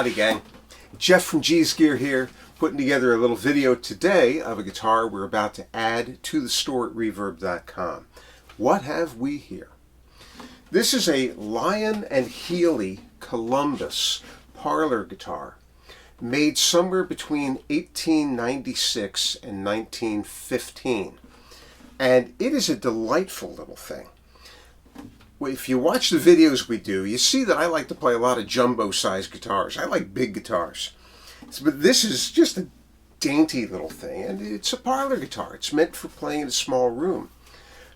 Howdy gang, Jeff from G's Gear here, putting together a little video today of a guitar we're about to add to the store at reverb.com. What have we here? This is a Lyon and Healy Columbus Parlor guitar made somewhere between 1896 and 1915, and it is a delightful little thing. If you watch the videos we do, you see that I like to play a lot of jumbo-sized guitars. I like big guitars. But this is just a dainty little thing, and it's a parlor guitar. It's meant for playing in a small room.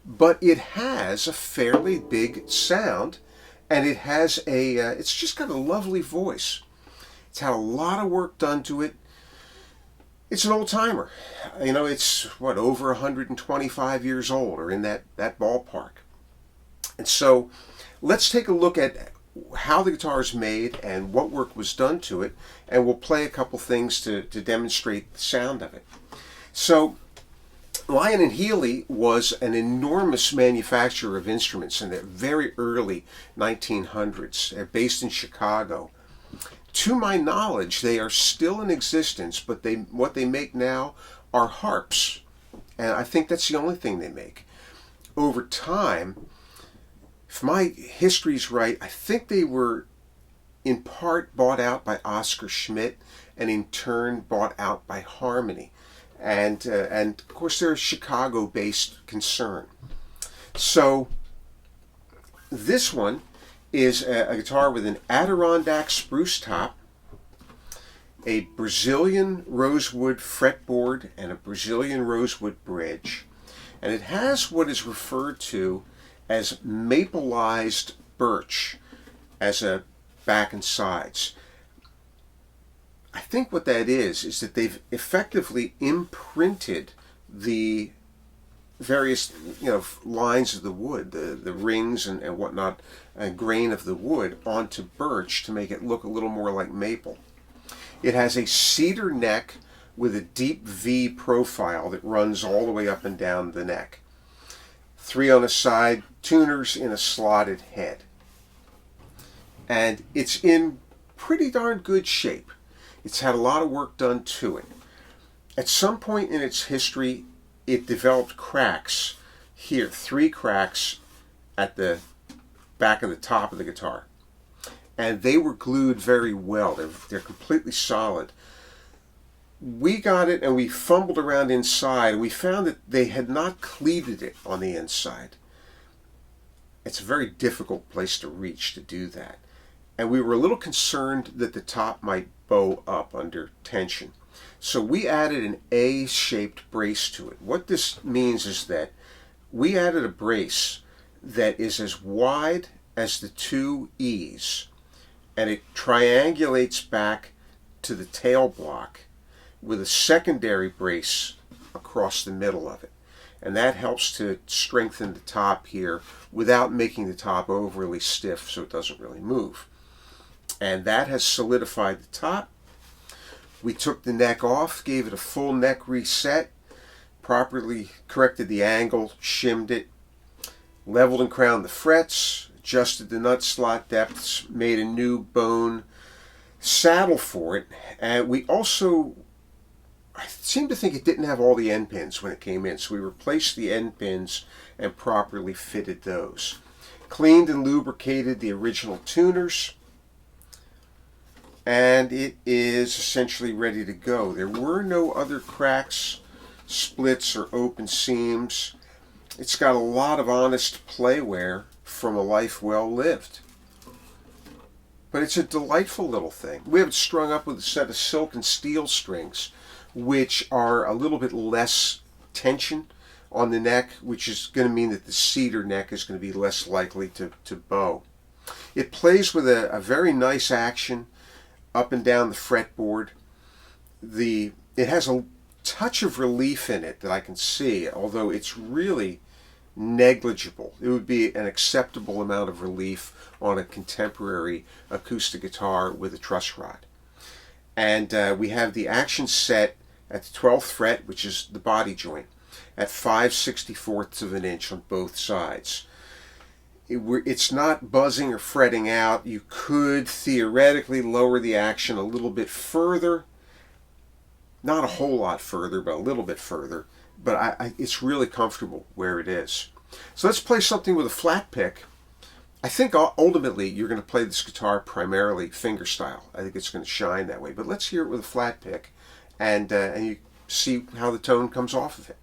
But it has a fairly big sound, and it has it's just got a lovely voice. It's had a lot of work done to it. It's an old-timer. You know, it's, what, over 125 years old, or in that ballpark. And so let's take a look at how the guitar is made and what work was done to it, and we'll play a couple things to demonstrate the sound of it. So Lyon and Healy was an enormous manufacturer of instruments in the very early 1900s. They're based in Chicago. To my knowledge, they are still in existence, but what they make now are harps. And I think that's the only thing they make. Over time, if my history's right, I think they were in part bought out by Oscar Schmidt and in turn bought out by Harmony. And of course they're a Chicago-based concern. So this one is a guitar with an Adirondack spruce top, a Brazilian rosewood fretboard, and a Brazilian rosewood bridge. And it has what is referred to as mapleized birch as a back and sides. I think what that is that they've effectively imprinted the various lines of the wood, the rings and whatnot, and grain of the wood onto birch to make it look a little more like maple. It has a cedar neck with a deep V profile that runs all the way up and down the neck. 3 on a side, tuners in a slotted head. And it's in pretty darn good shape. It's had a lot of work done to it. At some point in its history, it developed cracks here, 3 cracks at the back of the top of the guitar. And they were glued very well. They're completely solid. We got it and we fumbled around inside and we found that they had not cleated it on the inside. It's a very difficult place to reach to do that. And we were a little concerned that the top might bow up under tension. So we added an A-shaped brace to it. What this means is that we added a brace that is as wide as the 2 E's, and it triangulates back to the tail block with a secondary brace across the middle of it. And that helps to strengthen the top here without making the top overly stiff so it doesn't really move. And that has solidified the top. We took the neck off, gave it a full neck reset, properly corrected the angle, shimmed it, leveled and crowned the frets, adjusted the nut slot depths, made a new bone saddle for it. And we also, I seem to think it didn't have all the end pins when it came in, so we replaced the end pins and properly fitted those. Cleaned and lubricated the original tuners, and it is essentially ready to go. There were no other cracks, splits, or open seams. It's got a lot of honest playwear from a life well lived. But it's a delightful little thing. We have it strung up with a set of silk and steel strings, which are a little bit less tension on the neck, which is going to mean that the cedar neck is going to be less likely to bow. It plays with a very nice action up and down the fretboard. It has a touch of relief in it that I can see, although it's really negligible. It would be an acceptable amount of relief on a contemporary acoustic guitar with a truss rod. And we have the action set at the 12th fret, which is the body joint, at 5/64 of an inch on both sides. It's not buzzing or fretting out. You could theoretically lower the action a little bit further. Not a whole lot further, but a little bit further. But it's really comfortable where it is. So let's play something with a flat pick. I think ultimately you're going to play this guitar primarily fingerstyle. I think it's going to shine that way. But let's hear it with a flat pick, and you see how the tone comes off of it.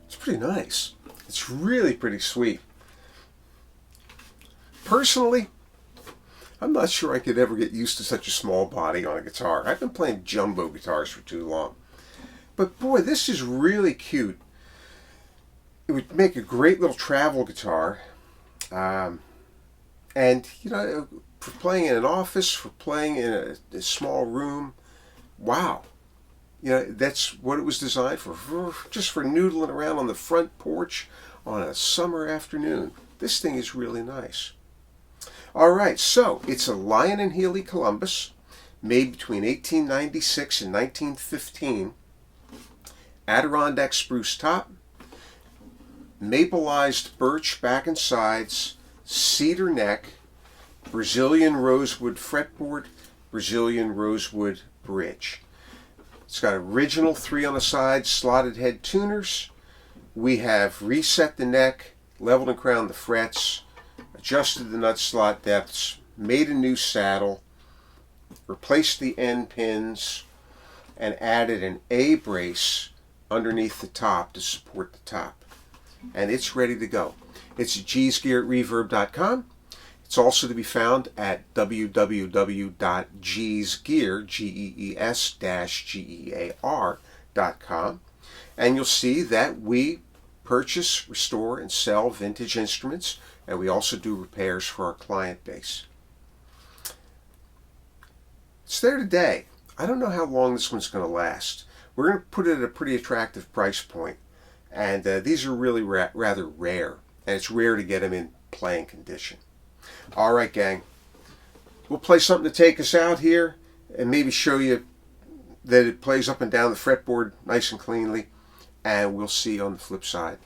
It's pretty nice. It's really pretty sweet. Personally, I'm not sure I could ever get used to such a small body on a guitar. I've been playing jumbo guitars for too long. But boy, this is really cute. It would make a great little travel guitar. And, you know, for playing in an office, for playing in a small room, wow. You know, that's what it was designed for, just for noodling around on the front porch on a summer afternoon. This thing is really nice. All right, so it's a Lyon Healy Columbus, made between 1896 and 1915. Adirondack spruce top, mapleized birch back and sides, cedar neck, Brazilian rosewood fretboard, Brazilian rosewood bridge. It's got original 3 on the side slotted head tuners. We have reset the neck, leveled and crowned the frets, adjusted the nut slot depths, made a new saddle, replaced the end pins, and added an A brace underneath the top to support the top. And it's ready to go. It's at geesgear@reverb.com. It's also to be found at www.geesgear.com. And you'll see that we purchase, restore, and sell vintage instruments, and we also do repairs for our client base. It's there today. I don't know how long this one's going to last. We're going to put it at a pretty attractive price point, and these are really rather rare, and it's rare to get them in playing condition. All right, gang. We'll play something to take us out here and maybe show you that it plays up and down the fretboard nice and cleanly, and we'll see you on the flip side.